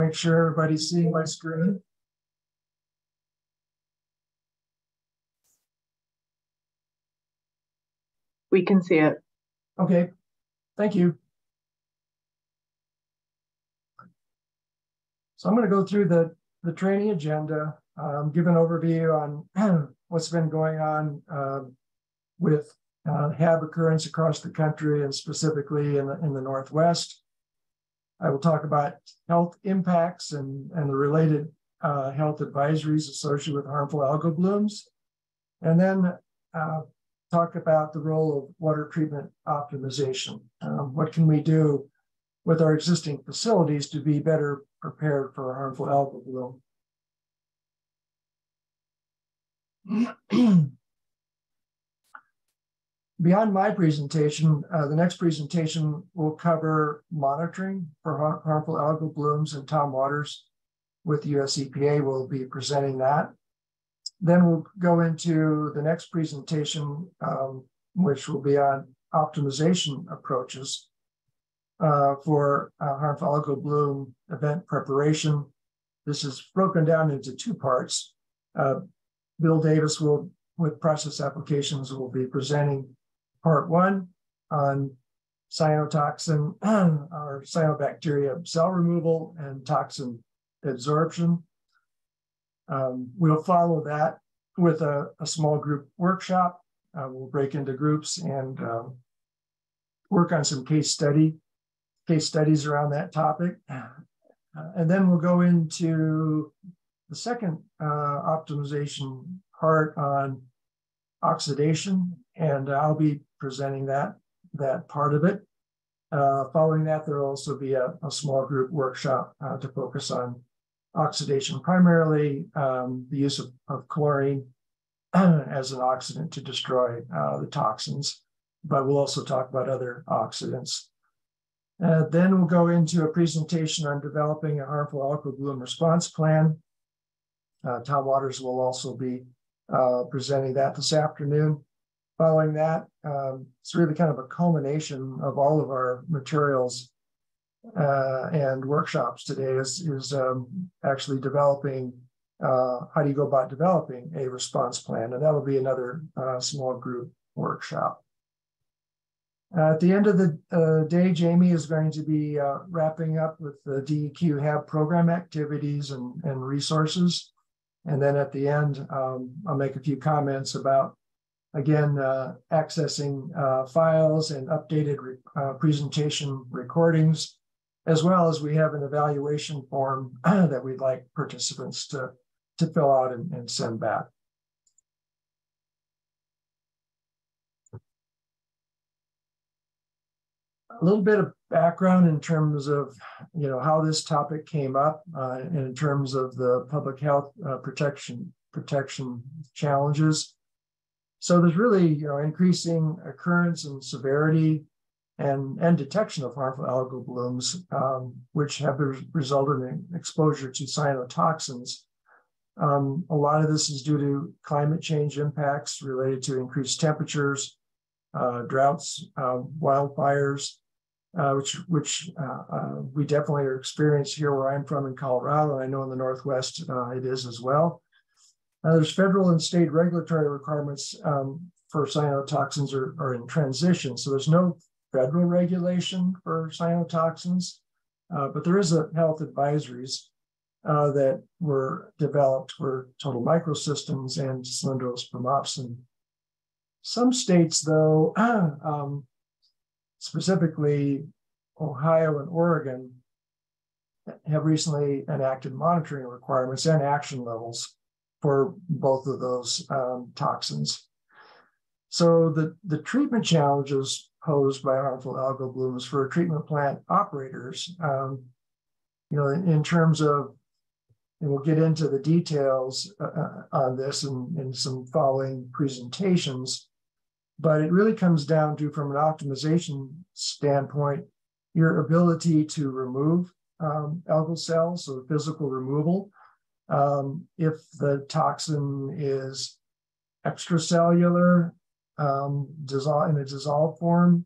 Make sure everybody's seeing my screen. We can see it. Okay, thank you. So I'm going to go through the training agenda, give an overview on what's been going on with HAB occurrence across the country and specifically in the Northwest. I will talk about health impacts and the related health advisories associated with harmful algal blooms, and then talk about the role of water treatment optimization. What can we do with our existing facilities to be better prepared for a harmful algal bloom? Beyond my presentation, the next presentation will cover monitoring for harmful algal blooms, and Tom Waters with the US EPA will be presenting that. Then we'll go into the next presentation, which will be on optimization approaches for harmful algal bloom event preparation. This is broken down into two parts. Bill Davis will, with process applications, will be presenting part one on cyanotoxin or cyanobacteria cell removal and toxin absorption. We'll follow that with a small group workshop. We'll break into groups and work on some case studies around that topic. And then we'll go into the second optimization part on oxidation, and I'll be presenting that part of it. Following that, there will also be a small group workshop to focus on oxidation, primarily the use of chlorine as an oxidant to destroy the toxins, but we'll also talk about other oxidants. Then we'll go into a presentation on developing a harmful algal bloom response plan. Tom Waters will also be presenting that this afternoon. Following that, it's really kind of a culmination of all of our materials and workshops today is actually developing, how do you go about developing a response plan? And that'll be another small group workshop. At the end of the day, Jamie is going to be wrapping up with the DEQ HAB program activities and resources. And then at the end, I'll make a few comments about, again, accessing files and updated presentation recordings, as well as we have an evaluation form that we'd like participants to fill out and send back. A little bit of background in terms of how this topic came up, and in terms of the public health protection challenges. So there's really increasing occurrence and severity and detection of harmful algal blooms, which have resulted in exposure to cyanotoxins. A lot of this is due to climate change impacts related to increased temperatures, droughts, wildfires, which we definitely are experiencing here where I'm from in Colorado. And I know in the Northwest it is as well. There's federal and state regulatory requirements for cyanotoxins are in transition. So there's no federal regulation for cyanotoxins, but there is a health advisories that were developed for Total Microsystems and cylindrospermopsin. Some states, though, specifically Ohio and Oregon, have recently enacted monitoring requirements and action levels for both of those toxins. So the treatment challenges posed by harmful algal blooms for treatment plant operators, in terms of, and we'll get into the details on this in some following presentations, but it really comes down to, from an optimization standpoint, your ability to remove algal cells, so physical removal. If the toxin is extracellular, in a dissolved form,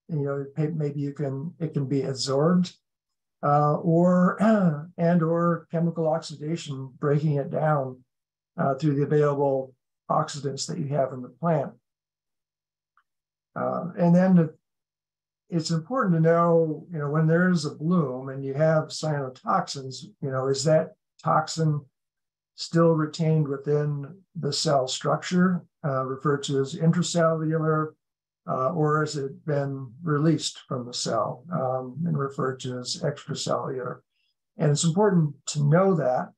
maybe it can be absorbed or chemical oxidation, breaking it down through the available oxidants that you have in the plant. And then it's important to know, when there's a bloom and you have cyanotoxins, is that toxin still retained within the cell structure, referred to as intracellular, or has it been released from the cell and referred to as extracellular? And it's important to know that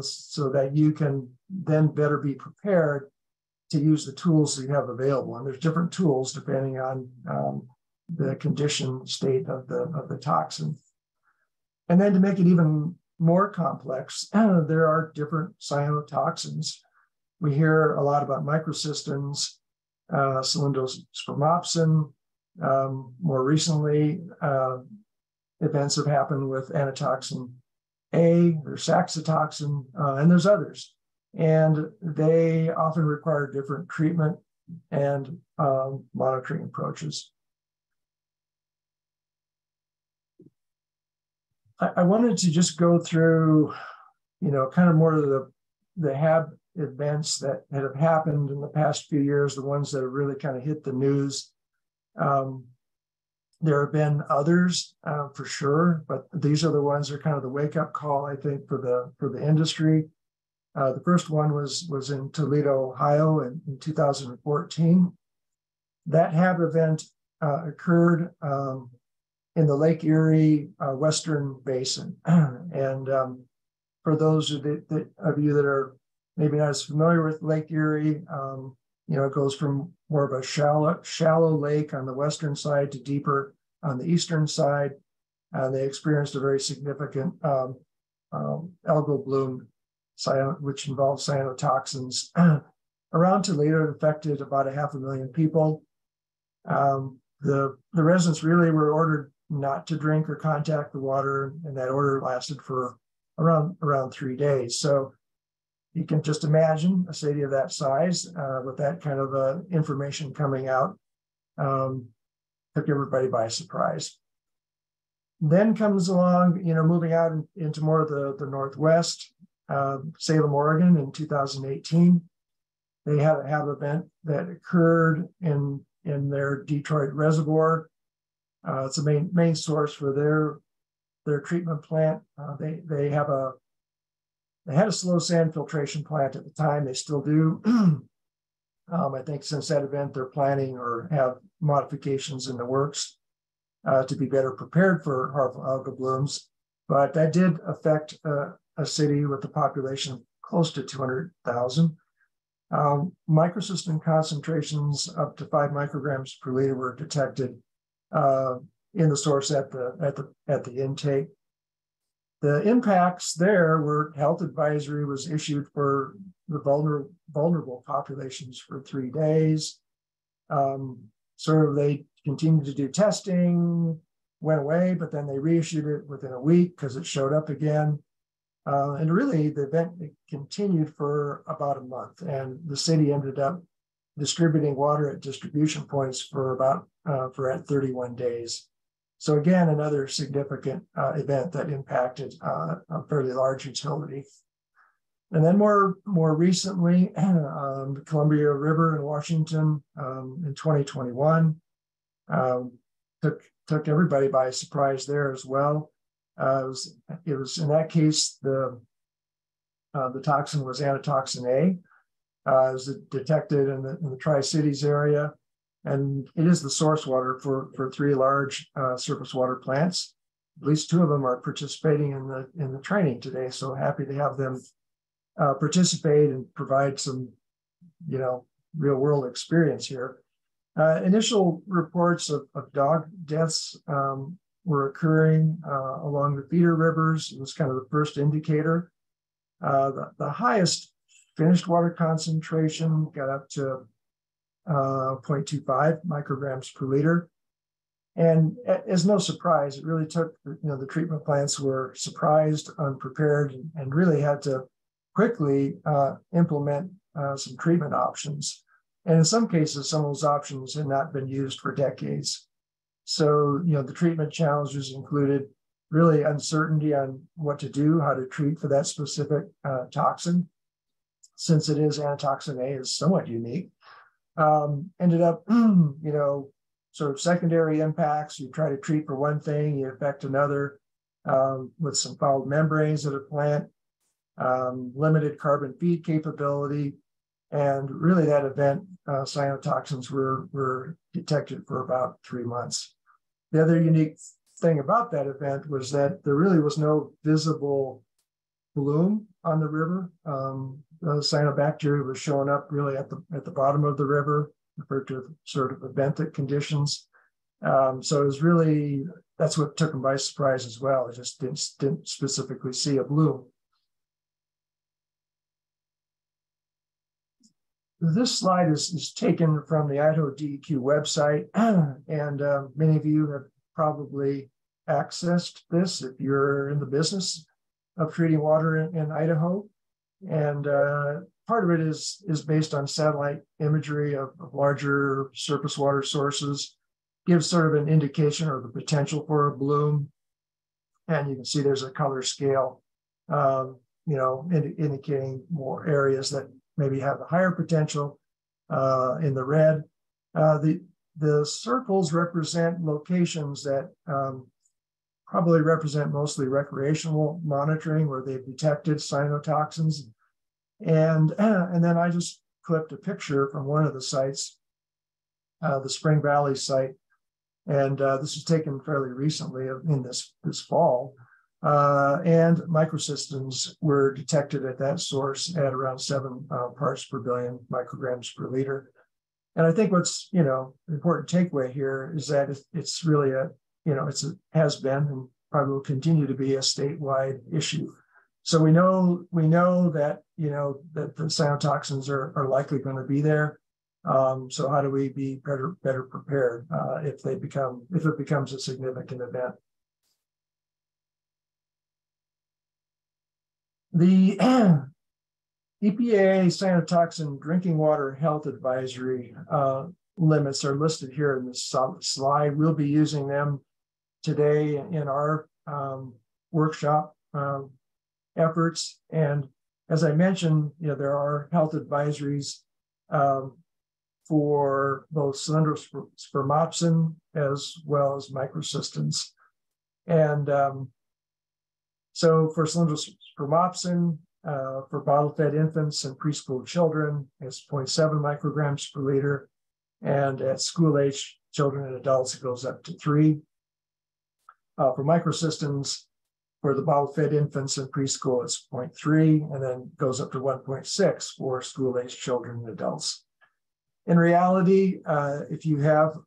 so that you can then better be prepared to use the tools that you have available. And there's different tools depending on the condition state of the toxin. And then to make it even more complex, there are different cyanotoxins. We hear a lot about microcystins, cylindrospermopsin. More recently, events have happened with anatoxin A, there's saxitoxin, and there's others. And they often require different treatment and monitoring approaches. I wanted to just go through, kind of more of the HAB events that have happened in the past few years, the ones that have really kind of hit the news. There have been others for sure, but these are the ones that are kind of the wake-up call, I think, for the industry. The first one was in Toledo, Ohio in 2014. That HAB event occurred in the Lake Erie Western Basin. And for those of you that are maybe not as familiar with Lake Erie, it goes from more of a shallow lake on the western side to deeper on the eastern side. They experienced a very significant algal bloom, which involves cyanotoxins. Around Toledo, infected about 500,000 people. The residents really were ordered not to drink or contact the water, and that order lasted for around 3 days. So you can just imagine a city of that size with that kind of information coming out, took everybody by surprise. Then comes along, moving out into more of the Northwest, Salem, Oregon in 2018. They had a HAB event that occurred in their Detroit reservoir. It's a main source for their treatment plant. They had a slow sand filtration plant at the time. They still do. I think since that event, they're planning or have modifications in the works to be better prepared for harmful algal blooms. But that did affect a city with a population of close to 200,000. Microcystin concentrations up to 5 micrograms per liter were detected in the source at the intake. The impacts there were health advisory was issued for the vulnerable populations for 3 days. They continued to do testing, went away, but then they reissued it within a week because it showed up again. And really, the event continued for about a month, and the city ended up distributing water at distribution points for 31 days. So again, another significant event that impacted a fairly large utility. And then more recently, the Columbia River in Washington in 2021 took everybody by surprise there as well. It was in that case the toxin was anatoxin A. It was detected in the Tri-Cities area, and it is the source water for 3 large surface water plants. At least 2 of them are participating in the training today. So happy to have them participate and provide some, real world experience here. Initial reports of dog deaths were occurring along the feeder rivers. It was kind of the first indicator. The highest finished water concentration got up to 0.25 micrograms per liter. And as no surprise, it really took, the treatment plants were surprised, unprepared, and really had to quickly implement some treatment options. And in some cases, some of those options had not been used for decades. So, the treatment challenges included really uncertainty on what to do, how to treat for that specific toxin, since it is antitoxin A is somewhat unique. Ended up, sort of secondary impacts. You try to treat for one thing, you affect another with some fouled membranes at a plant, limited carbon feed capability. And really that event, cyanotoxins were detected for about 3 months. The other unique thing about that event was that there really was no visible bloom on the river. The cyanobacteria was showing up really at the bottom of the river, referred to as sort of benthic conditions. So it was really, that's what took them by surprise as well. It just didn't specifically see a bloom. This slide is taken from the Idaho DEQ website, and many of you have probably accessed this if you're in the business of treating water in Idaho. And part of it is based on satellite imagery of larger surface water sources, gives sort of an indication of the potential for a bloom. And you can see there's a color scale, indicating more areas that maybe have a higher potential in the red. The circles represent locations that probably represent mostly recreational monitoring where they've detected cyanotoxins. And then I just clipped a picture from one of the sites, the Spring Valley site. And this was taken fairly recently in this fall. And microsystems were detected at that source at around 7 parts per billion micrograms per liter. And I think what's, important takeaway here is that it's really has been and probably will continue to be a statewide issue. So we know that, that the cyanotoxins are likely going to be there. So how do we be better prepared if it becomes a significant event? The EPA cyanotoxin drinking water health advisory limits are listed here in this slide. We'll be using them today in our workshop efforts. And as I mentioned, there are health advisories for both cylindrospermopsin as well as microcystins. And so for cylindrospermopsin, for bottle-fed infants and preschool children, it's 0.7 micrograms per liter. And at school-age children and adults, it goes up to 3. For microcystins, for the bottle-fed infants and preschool, it's 0.3, and then goes up to 1.6 for school-age children and adults. In reality, if you have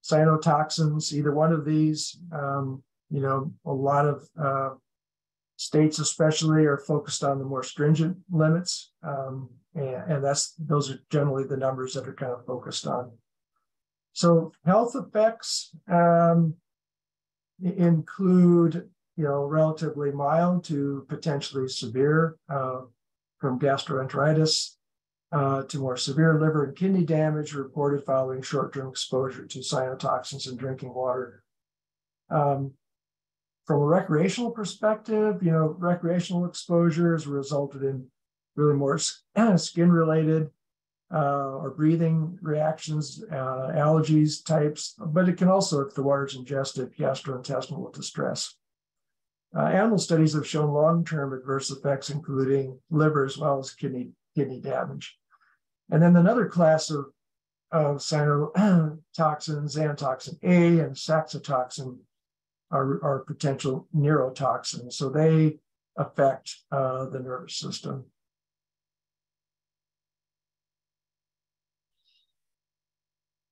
cyanotoxins, either one of these, a lot of states especially are focused on the more stringent limits. And those are generally the numbers that are kind of focused on. So health effects include, relatively mild to potentially severe, from gastroenteritis to more severe liver and kidney damage reported following short-term exposure to cyanotoxins in drinking water. From a recreational perspective, recreational exposures resulted in really more skin-related or breathing reactions, allergies types, but it can also, if the water is ingested, gastrointestinal distress. Animal studies have shown long-term adverse effects, including liver as well as kidney damage. And then another class of cyanotoxins, xanthoxin A and saxitoxin, are potential neurotoxins. So they affect the nervous system.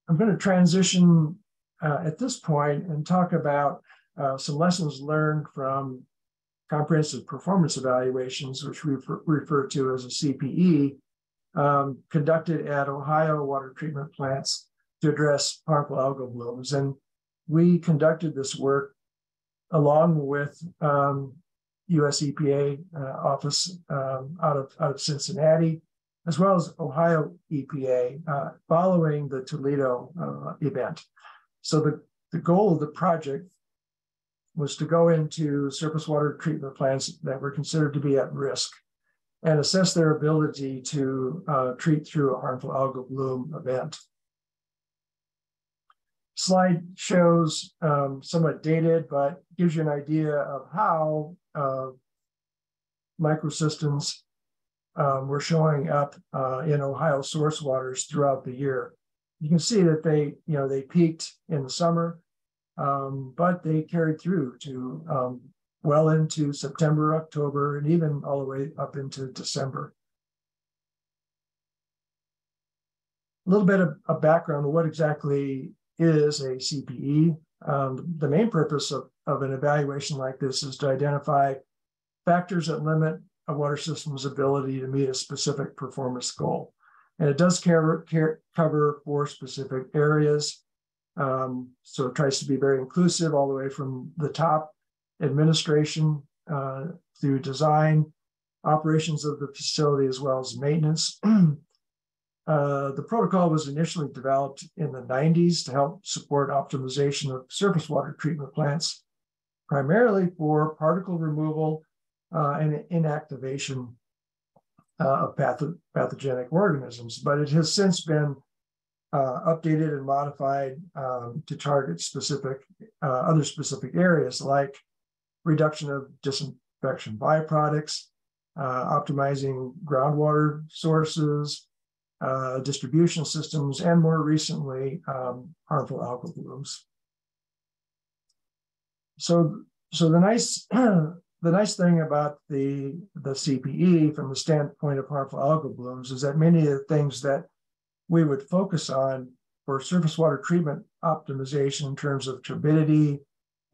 I'm going to transition at this point and talk about some lessons learned from comprehensive performance evaluations, which we refer to as a CPE, conducted at Ohio water treatment plants to address harmful algal blooms. And we conducted this work along with US EPA office out of Cincinnati, as well as Ohio EPA, following the Toledo event. So the goal of the project was to go into surface water treatment plants that were considered to be at risk and assess their ability to treat through a harmful algal bloom event. Slide shows somewhat dated, but gives you an idea of how microsystems were showing up in Ohio source waters throughout the year. You can see that they peaked in the summer, but they carried through to well into September, October, and even all the way up into December. A little bit of background on what exactly is a CPE. The main purpose of an evaluation like this is to identify factors that limit a water system's ability to meet a specific performance goal. And it does cover 4 specific areas. So it tries to be very inclusive all the way from the top, administration through design, operations of the facility, as well as maintenance. The protocol was initially developed in the 90s to help support optimization of surface water treatment plants, primarily for particle removal and inactivation of pathogenic organisms. But it has since been updated and modified to target other specific areas like reduction of disinfection byproducts, optimizing groundwater sources, distribution systems, and more recently, harmful algal blooms. So the nice thing about the CPE from the standpoint of harmful algal blooms is that many of the things that we would focus on for surface water treatment optimization in terms of turbidity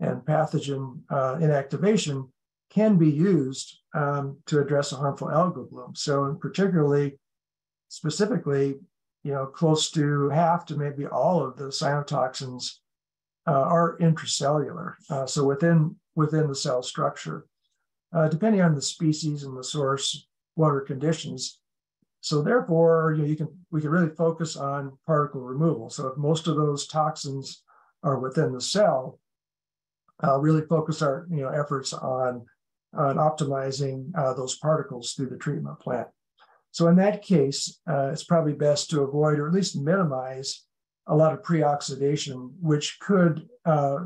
and pathogen inactivation can be used to address a harmful algal bloom. So, specifically, close to half to maybe all of the cyanotoxins are intracellular, so within the cell structure, depending on the species and the source water conditions. So therefore, we can really focus on particle removal. So if most of those toxins are within the cell, really focus our efforts on optimizing those particles through the treatment plant. So in that case, it's probably best to avoid or at least minimize a lot of pre-oxidation, which could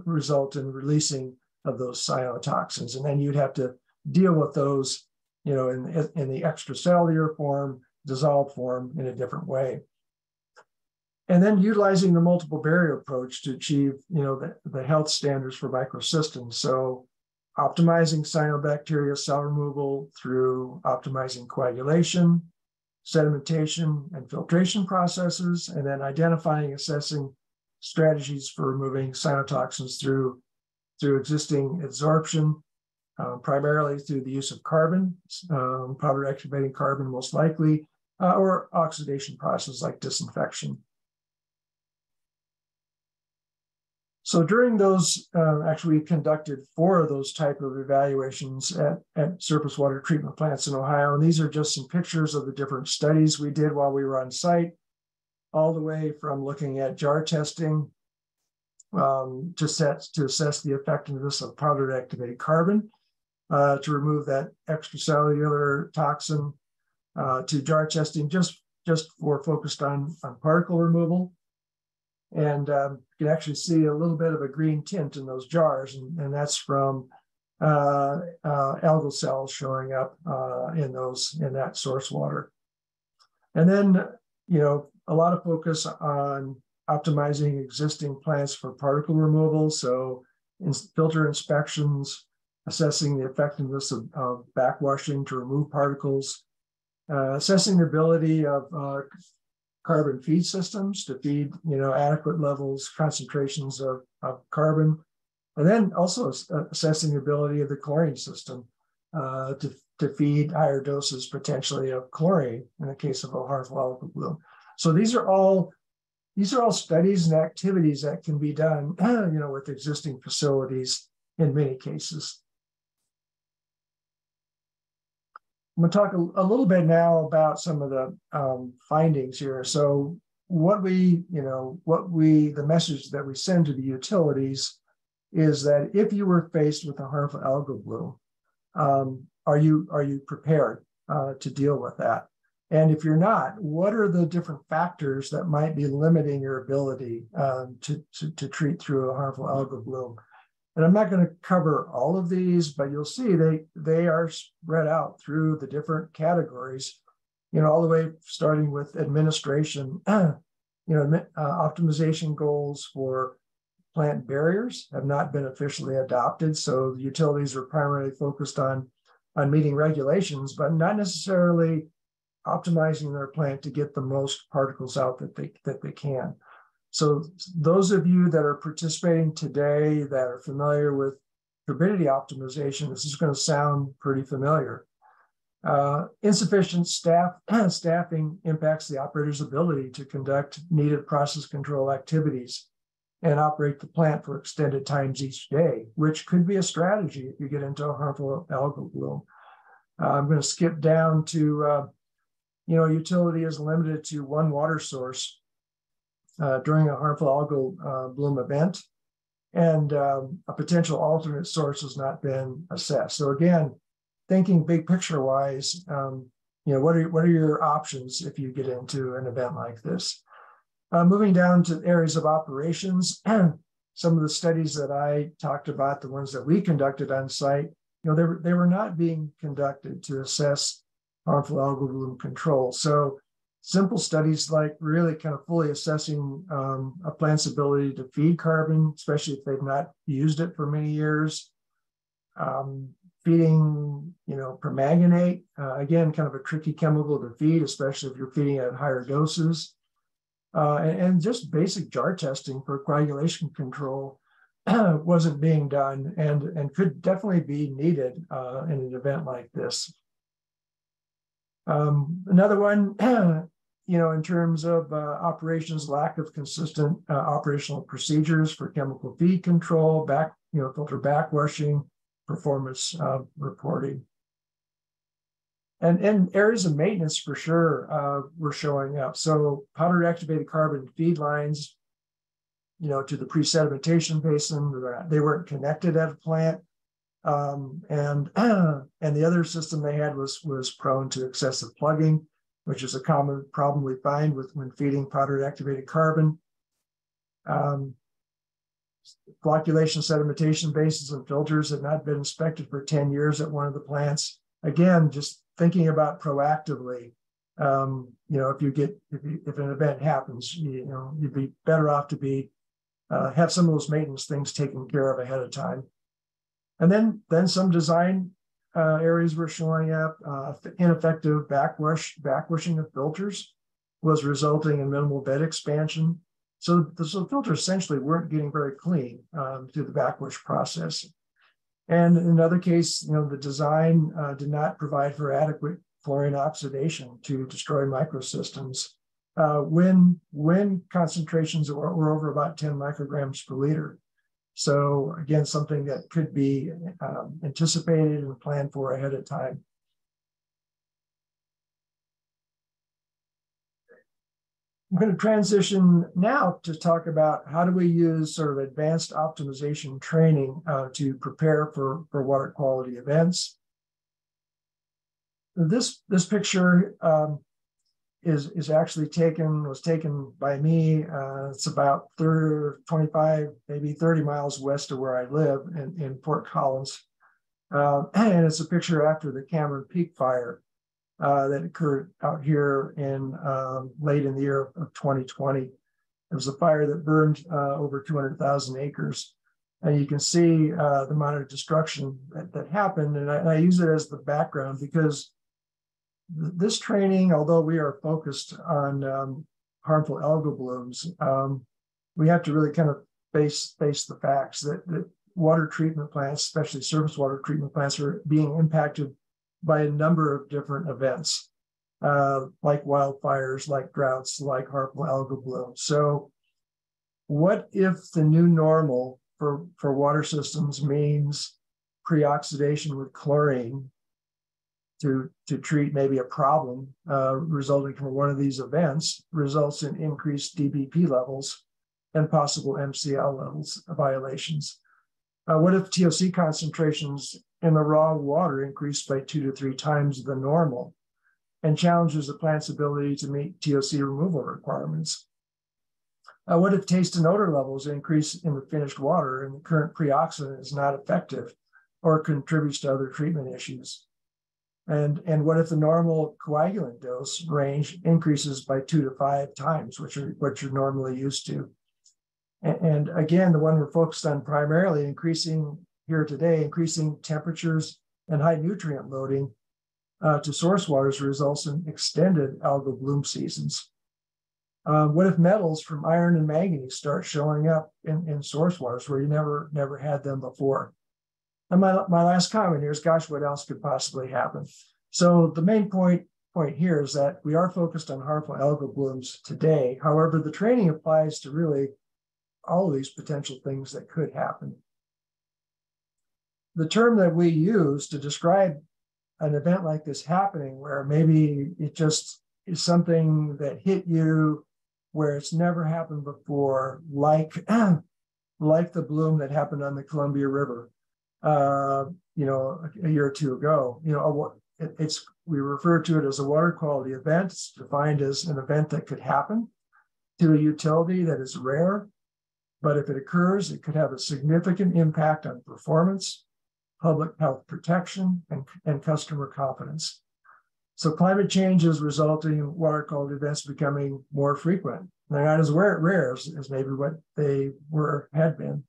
result in releasing of those cyanotoxins. And then you'd have to deal with those, in the extracellular form, dissolved form in a different way. And then utilizing the multiple barrier approach to achieve, the health standards for microsystems. So optimizing cyanobacteria cell removal through optimizing coagulation, sedimentation, and filtration processes, and then identifying, assessing strategies for removing cyanotoxins through existing adsorption, primarily through the use of carbon, powder activating carbon most likely, or oxidation processes like disinfection. So during those, actually we conducted 4 of those type of evaluations at surface water treatment plants in Ohio. And these are just some pictures of the different studies we did while we were on site, all the way from looking at jar testing to assess the effectiveness of powdered activated carbon to remove that extracellular toxin, to jar testing just for focused on particle removal. And you can actually see a little bit of a green tint in those jars, and that's from algal cells showing up in that source water. And then, a lot of focus on optimizing existing plants for particle removal. So filter inspections, assessing the effectiveness of backwashing to remove particles, assessing the ability of carbon feed systems to feed, adequate levels, concentrations of carbon, and then also assessing the ability of the chlorine system to feed higher doses potentially of chlorine in the case of a harmful algal bloom. So these are all studies and activities that can be done, with existing facilities in many cases. I'm going to talk a little bit now about some of the findings here. So the message that we send to the utilities is that if you were faced with a harmful algal bloom, are you prepared to deal with that? And if you're not, what are the different factors that might be limiting your ability to treat through a harmful algal bloom? And I'm not going to cover all of these, but you'll see they are spread out through the different categories, all the way starting with administration, optimization goals for plant barriers have not been officially adopted. So the utilities are primarily focused on meeting regulations, but not necessarily optimizing their plant to get the most particles out that they can. So those of you that are participating today that are familiar with turbidity optimization, this is going to sound pretty familiar. Insufficient staffing impacts the operator's ability to conduct needed process control activities and operate the plant for extended times each day, which could be a strategy if you get into a harmful algal bloom. I'm going to skip down to, utility is limited to one water source during a harmful algal bloom event, and a potential alternate source has not been assessed. So again, thinking big picture wise, what are your options if you get into an event like this? Moving down to areas of operations, some of the studies that I talked about, the ones that we conducted on site, they were not being conducted to assess harmful algal bloom control. So simple studies like really kind of fully assessing a plant's ability to feed carbon, especially if they've not used it for many years. Feeding, permanganate, again, kind of a tricky chemical to feed, especially if you're feeding at higher doses. And just basic jar testing for coagulation control wasn't being done and could definitely be needed in an event like this. Another one, in terms of operations, lack of consistent operational procedures for chemical feed control, filter backwashing, performance reporting. And areas of maintenance for sure were showing up. So powdered activated carbon feed lines, to the pre-sedimentation basin, they weren't connected at a plant. And the other system they had was prone to excessive plugging, which is a common problem we find when feeding powdered activated carbon. Flocculation sedimentation basins and filters had not been inspected for 10 years at one of the plants. Again, just thinking about proactively, if an event happens, you'd be better off to have some of those maintenance things taken care of ahead of time. And then some design areas were showing up. Ineffective backwashing of filters was resulting in minimal bed expansion. So the filters essentially weren't getting very clean through the backwash process. And in another case, the design did not provide for adequate chlorine oxidation to destroy microsystems when concentrations were over about 10 micrograms per liter. So again, something that could be anticipated and planned for ahead of time. I'm going to transition now to talk about how do we use sort of advanced optimization training to prepare for water quality events. This picture was taken by me. It's about 25, maybe 30 miles west of where I live in Fort Collins. And it's a picture after the Cameron Peak fire that occurred out here in late in the year of 2020. It was a fire that burned over 200,000 acres. And you can see the amount of destruction that happened. And I use it as the background because this training, although we are focused on harmful algal blooms, we have to really kind of face the facts that water treatment plants, especially surface water treatment plants, are being impacted by a number of different events, like wildfires, like droughts, like harmful algal blooms. So what if the new normal for water systems means pre-oxidation with chlorine to treat maybe a problem resulting from one of these events results in increased DBP levels and possible MCL levels violations? What if TOC concentrations in the raw water increase by 2 to 3 times the normal and challenges the plant's ability to meet TOC removal requirements? What if taste and odor levels increase in the finished water and the current pre-oxidant is not effective or contributes to other treatment issues? And what if the normal coagulant dose range increases by 2 to 5 times, which are what you're normally used to? And again, the one we're focused on primarily increasing temperatures and high nutrient loading to source waters results in extended algal bloom seasons. What if metals from iron and manganese start showing up in source waters where you never had them before? And my last comment here is, gosh, what else could possibly happen? So the main point here is that we are focused on harmful algal blooms today. However, the training applies to really all of these potential things that could happen. The term that we use to describe an event like this happening, where maybe it just is something that hit you where it's never happened before, like the bloom that happened on the Columbia River, a year or two ago. We refer to it as a water quality event. It's defined as an event that could happen to a utility that is rare, but if it occurs, it could have a significant impact on performance, public health protection, and customer confidence. So climate change is resulting in water quality events becoming more frequent. They're not as rare as maybe what they had been.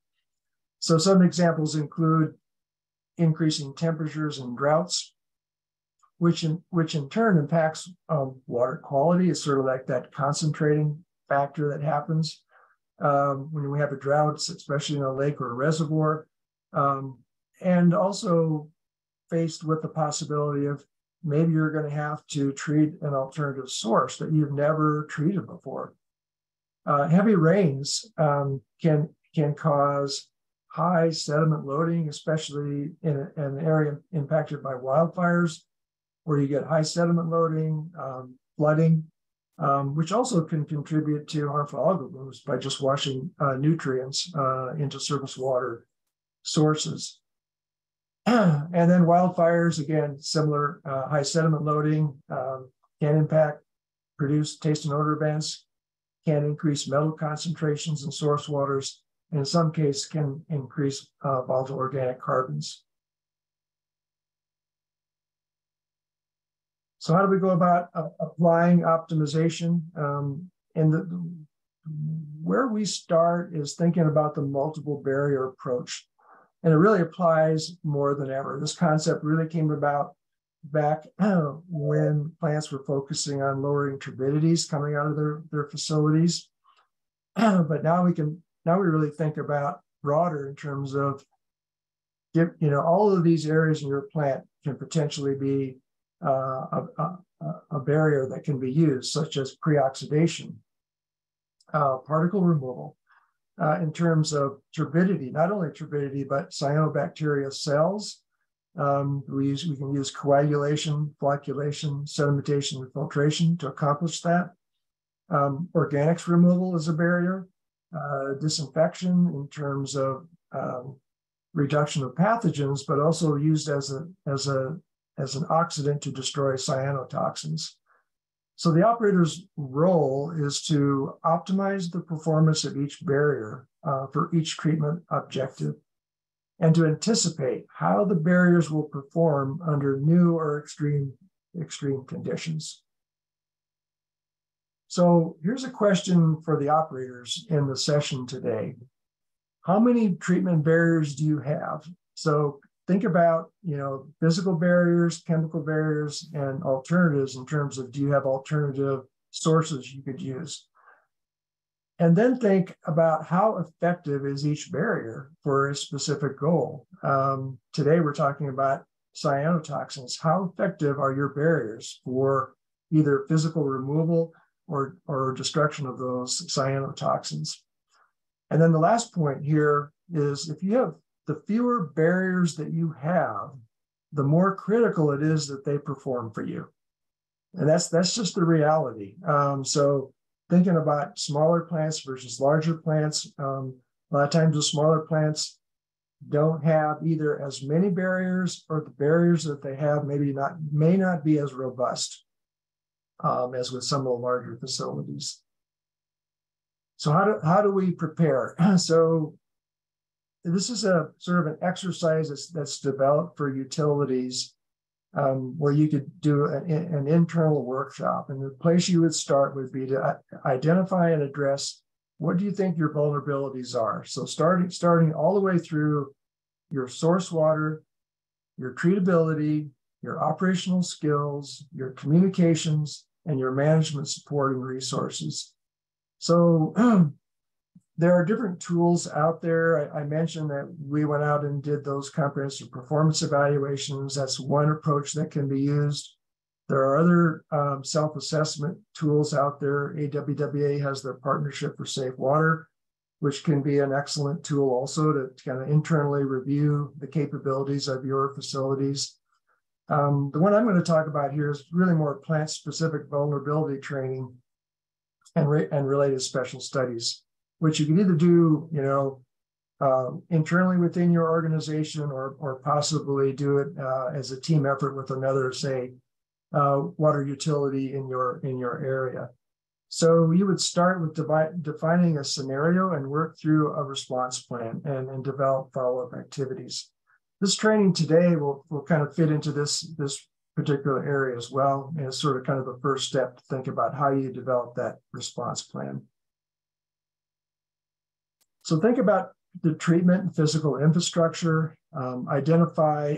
So some examples include increasing temperatures and droughts, which in turn impacts water quality. It's sort of like that concentrating factor that happens when we have a drought, especially in a lake or a reservoir, and also faced with the possibility of maybe you're going to have to treat an alternative source that you've never treated before. Heavy rains can cause high sediment loading, especially in an area impacted by wildfires, where you get high sediment loading, flooding, which also can contribute to harmful algal blooms by just washing nutrients into surface water sources. And then wildfires, again, similar high sediment loading can produce taste and odor events, can increase metal concentrations in source waters, and in some cases can increase volatile organic carbons. So how do we go about applying optimization? Where we start is thinking about the multiple barrier approach. And it really applies more than ever. This concept really came about back when plants were focusing on lowering turbidities coming out of their facilities. But now we really think about broader in terms of, all of these areas in your plant can potentially be a barrier that can be used, such as pre-oxidation, particle removal, in terms of turbidity, not only turbidity, but cyanobacteria cells. We can use coagulation, flocculation, sedimentation, and filtration to accomplish that. Organics removal is a barrier. Disinfection in terms of reduction of pathogens, but also used as an oxidant to destroy cyanotoxins. So the operator's role is to optimize the performance of each barrier for each treatment objective, and to anticipate how the barriers will perform under new or extreme conditions. So here's a question for the operators in the session today. How many treatment barriers do you have? So think about, physical barriers, chemical barriers, and alternatives in terms of, do you have alternative sources you could use? And then think about how effective is each barrier for a specific goal. Today, we're talking about cyanotoxins. How effective are your barriers for either physical removal or destruction of those cyanotoxins? And then the last point here is, if you have the fewer barriers that you have, the more critical it is that they perform for you. And that's just the reality. So thinking about smaller plants versus larger plants, a lot of times the smaller plants, don't have either as many barriers, or the barriers that they have may not be as robust as with some of the larger facilities. So how do we prepare? So this is a sort of an exercise that's developed for utilities, where you could do an internal workshop. And the place you would start would be to identify and address, what do you think your vulnerabilities are? So starting all the way through your source water, your treatability, your operational skills, your communications, and your management support and resources. So there are different tools out there. I mentioned that we went out and did those comprehensive performance evaluations. That's one approach that can be used. There are other self-assessment tools out there. AWWA has their Partnership for Safe Water, which can be an excellent tool also to kind of internally review the capabilities of your facilities. The one I'm going to talk about here is really more plant-specific vulnerability training and related special studies, which you can either do, internally within your organization, or possibly do it as a team effort with another, say, water utility in your area. So you would start with defining a scenario and work through a response plan and develop follow-up activities. This training today will kind of fit into this particular area as well, and it's sort of kind of the first step to think about how you develop that response plan. So think about the treatment and physical infrastructure, identify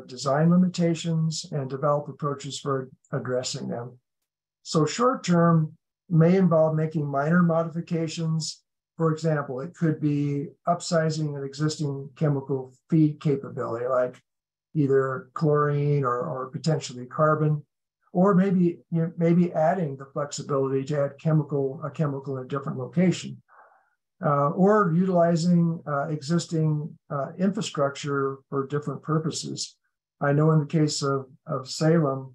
design limitations, and develop approaches for addressing them. So short term may involve making minor modifications. For example, it could be upsizing an existing chemical feed capability, like either chlorine or potentially carbon, or maybe adding the flexibility to add a chemical in a different location. Or utilizing existing infrastructure for different purposes. I know in the case of Salem,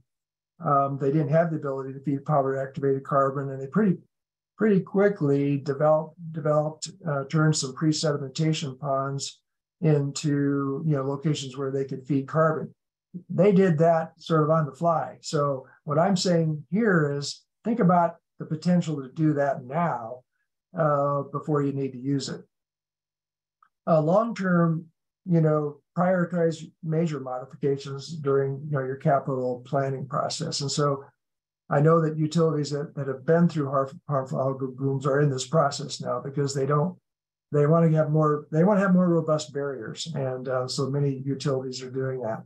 they didn't have the ability to feed powdered activated carbon, and they pretty quickly turned some pre-sedimentation ponds into locations where they could feed carbon. They did that sort of on the fly. So what I'm saying here is, think about the potential to do that now, before you need to use it. Long-term, prioritize major modifications during your capital planning process. And so I know that utilities that have been through harmful algal blooms are in this process now, because they want to have more robust barriers. And so many utilities are doing that.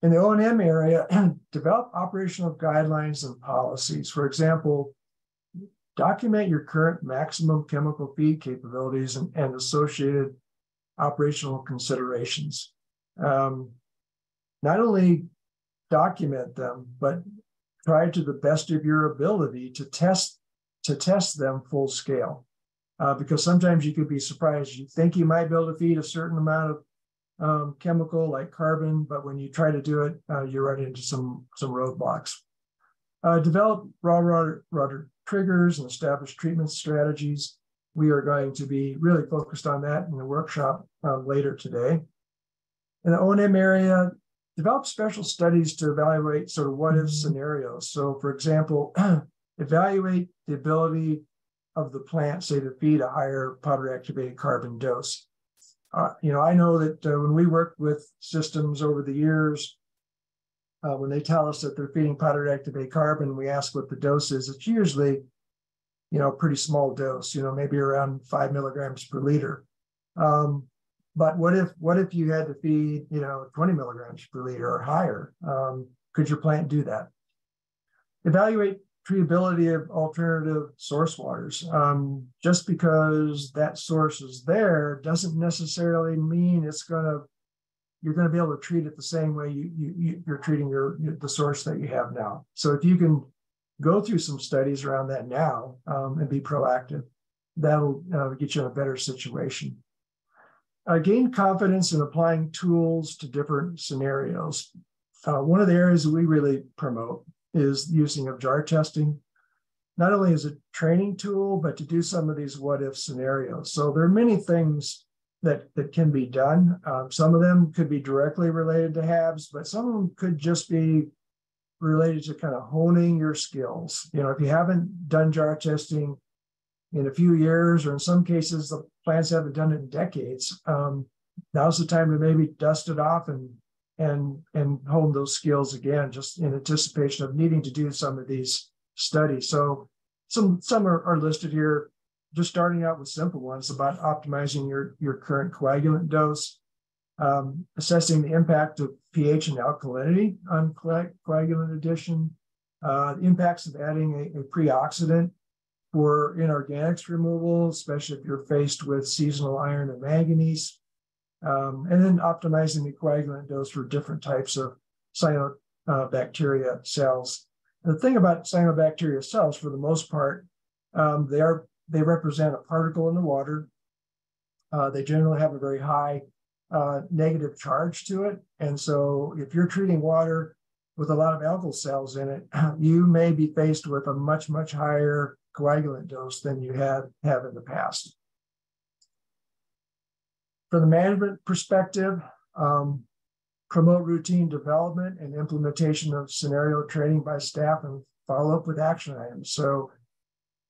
In the O&M area, develop operational guidelines and policies. For example, document your current maximum chemical feed capabilities and associated operational considerations. Not only document them, but try to the best of your ability to test them full scale. Because sometimes you could be surprised. You think you might be able to feed a certain amount of chemical like carbon, but when you try to do it, you run into some roadblocks. Develop raw water triggers and establish treatment strategies. We are going to be really focused on that in the workshop later today. In the O&M area, develop special studies to evaluate sort of what-if scenarios. So for example, evaluate the ability of the plant, say, to feed a higher powder activated carbon dose. I know that when we work with systems over the years, when they tell us that they're feeding powdered activated carbon, we ask what the dose is. It's usually, pretty small dose, maybe around 5 milligrams per liter. But what if you had to feed, 20 milligrams per liter or higher? Could your plant do that? Evaluate treatability of alternative source waters. Just because that source is there doesn't necessarily mean you're going to be able to treat it the same way you're treating the source that you have now. So if you can go through some studies around that now and be proactive, that'll get you in a better situation. Gain confidence in applying tools to different scenarios. One of the areas that we really promote is using of jar testing, not only as a training tool, but to do some of these what-if scenarios. So there are many things that can be done. Some of them could be directly related to HABs, but some of them could just be related to kind of honing your skills. If you haven't done jar testing in a few years, or in some cases, the plants haven't done it in decades, now's the time to maybe dust it off and hone those skills again, just in anticipation of needing to do some of these studies. So some are listed here, just starting out with simple ones about optimizing your current coagulant dose, assessing the impact of pH and alkalinity on coagulant addition, the impacts of adding a pre-oxidant for inorganics removal, especially if you're faced with seasonal iron and manganese, and then optimizing the coagulant dose for different types of cyanobacteria cells. And the thing about cyanobacteria cells, for the most part, they represent a particle in the water. They generally have a very high negative charge to it. And so if you're treating water with a lot of algal cells in it, you may be faced with a much, much higher coagulant dose than you have in the past. From the management perspective, promote routine development and implementation of scenario training by staff and follow up with action items. So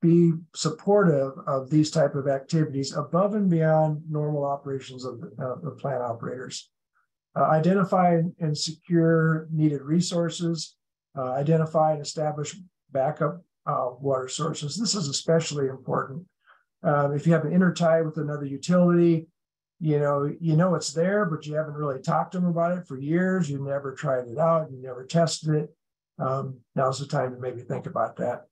be supportive of these type of activities above and beyond normal operations of the plant operators. Identify and secure needed resources, identify and establish backup water sources. This is especially important. If you have an intertie with another utility, you know it's there, but you haven't really talked to them about it for years. You never tried it out. You never tested it. Now's the time to maybe think about that.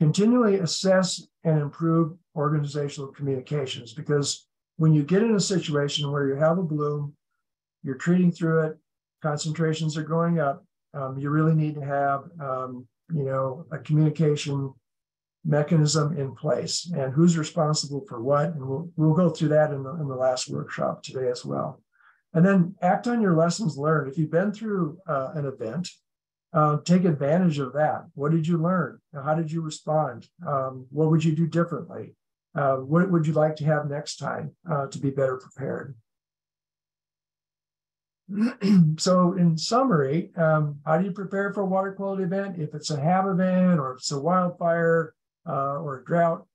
Continually assess and improve organizational communications, because when you get in a situation where you have a bloom, you're treating through it, concentrations are going up, you really need to have a communication mechanism in place, and who's responsible for what. And we'll go through that in the last workshop today as well. And then act on your lessons learned. If you've been through an event, take advantage of that. What did you learn? How did you respond? What would you do differently? What would you like to have next time to be better prepared? So in summary, how do you prepare for a water quality event? If it's a HAB event, or if it's a wildfire or a drought,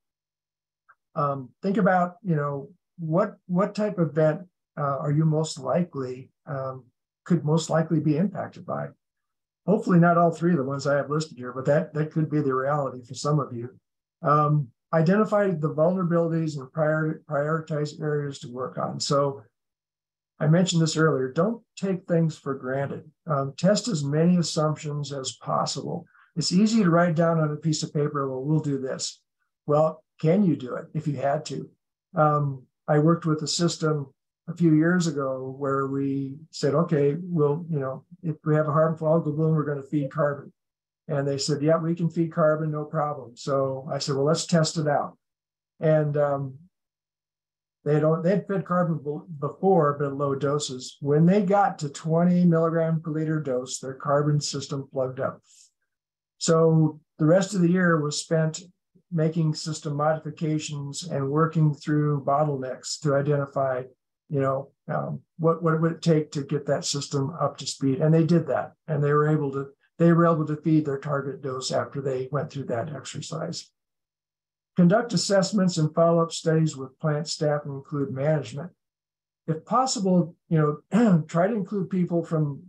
think about, what type of event are you could most likely be impacted by? Hopefully not all three of the ones I have listed here, but that could be the reality for some of you. Identify the vulnerabilities and prioritize areas to work on. So I mentioned this earlier, don't take things for granted. Test as many assumptions as possible. It's easy to write down on a piece of paper, well, we'll do this. Well, can you do it if you had to? I worked with a system a few years ago where we said, okay, if we have a harmful algal bloom, we're going to feed carbon. And they said, yeah, we can feed carbon, no problem. So I said, well, let's test it out. And they'd fed carbon before, but at low doses. When they got to 20 milligram per liter dose, their carbon system plugged up. So the rest of the year was spent making system modifications and working through bottlenecks to identify, what would it take to get that system up to speed. And they did that, and they were able to feed their target dose after they went through that exercise. Conduct assessments and follow-up studies with plant staff and include management. If possible, try to include people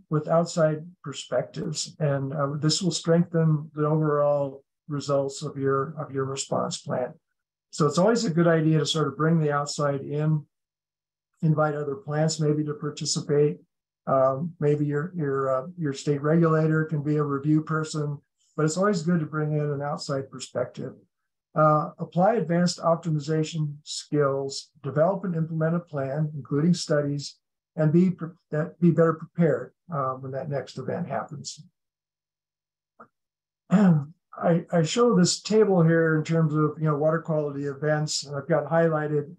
with outside perspectives, and this will strengthen the overall results of your response plan. So it's always a good idea to sort of bring the outside in, invite other plants maybe to participate. Maybe your state regulator can be a review person, but it's always good to bring in an outside perspective. Apply advanced optimization skills, develop and implement a plan, including studies, and be better prepared when that next event happens. I show this table here in terms of water quality events. I've got highlighted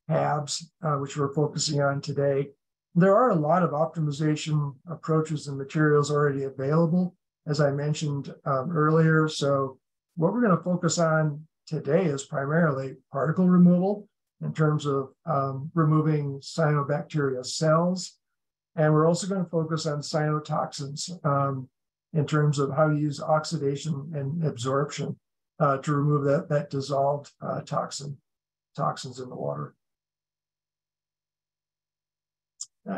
HABs, which we're focusing on today. There are a lot of optimization approaches and materials already available, as I mentioned earlier. So what we're going to focus on today is primarily particle removal. in terms of removing cyanobacteria cells. And we're also going to focus on cyanotoxins in terms of how to use oxidation and absorption to remove that dissolved toxins in the water.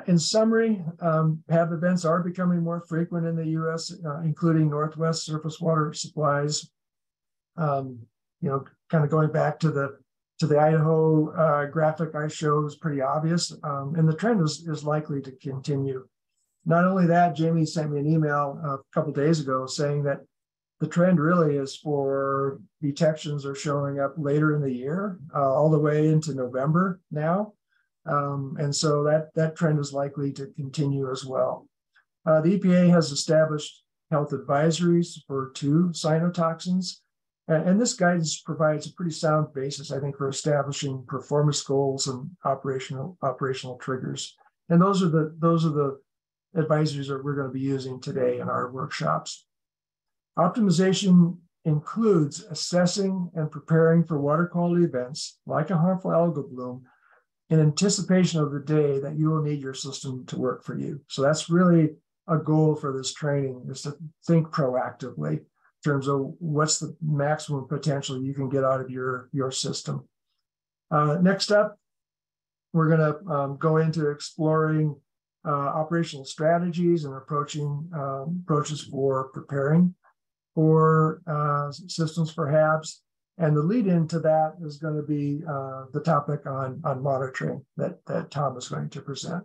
In summary, HAB events are becoming more frequent in the U.S., including Northwest surface water supplies. Kind of going back to the Idaho graphic I showed is pretty obvious, and the trend is likely to continue. Not only that, Jamie sent me an email a couple of days ago saying that the trend really is for detections are showing up later in the year, all the way into November now. And so that trend is likely to continue as well. The EPA has established health advisories for 2 cyanotoxins, and this guidance provides a pretty sound basis, I think, for establishing performance goals and operational triggers. And those are the advisories that we're going to be using today in our workshops. Optimization includes assessing and preparing for water quality events like a harmful algal bloom in anticipation of the day that you will need your system to work for you. So that's really a goal for this training, is to think proactively in terms of what's the maximum potential you can get out of your system. Next up, we're going to go into exploring operational strategies and approaches for preparing for systems for HABs. And the lead into that is going to be the topic on monitoring that Tom is going to present.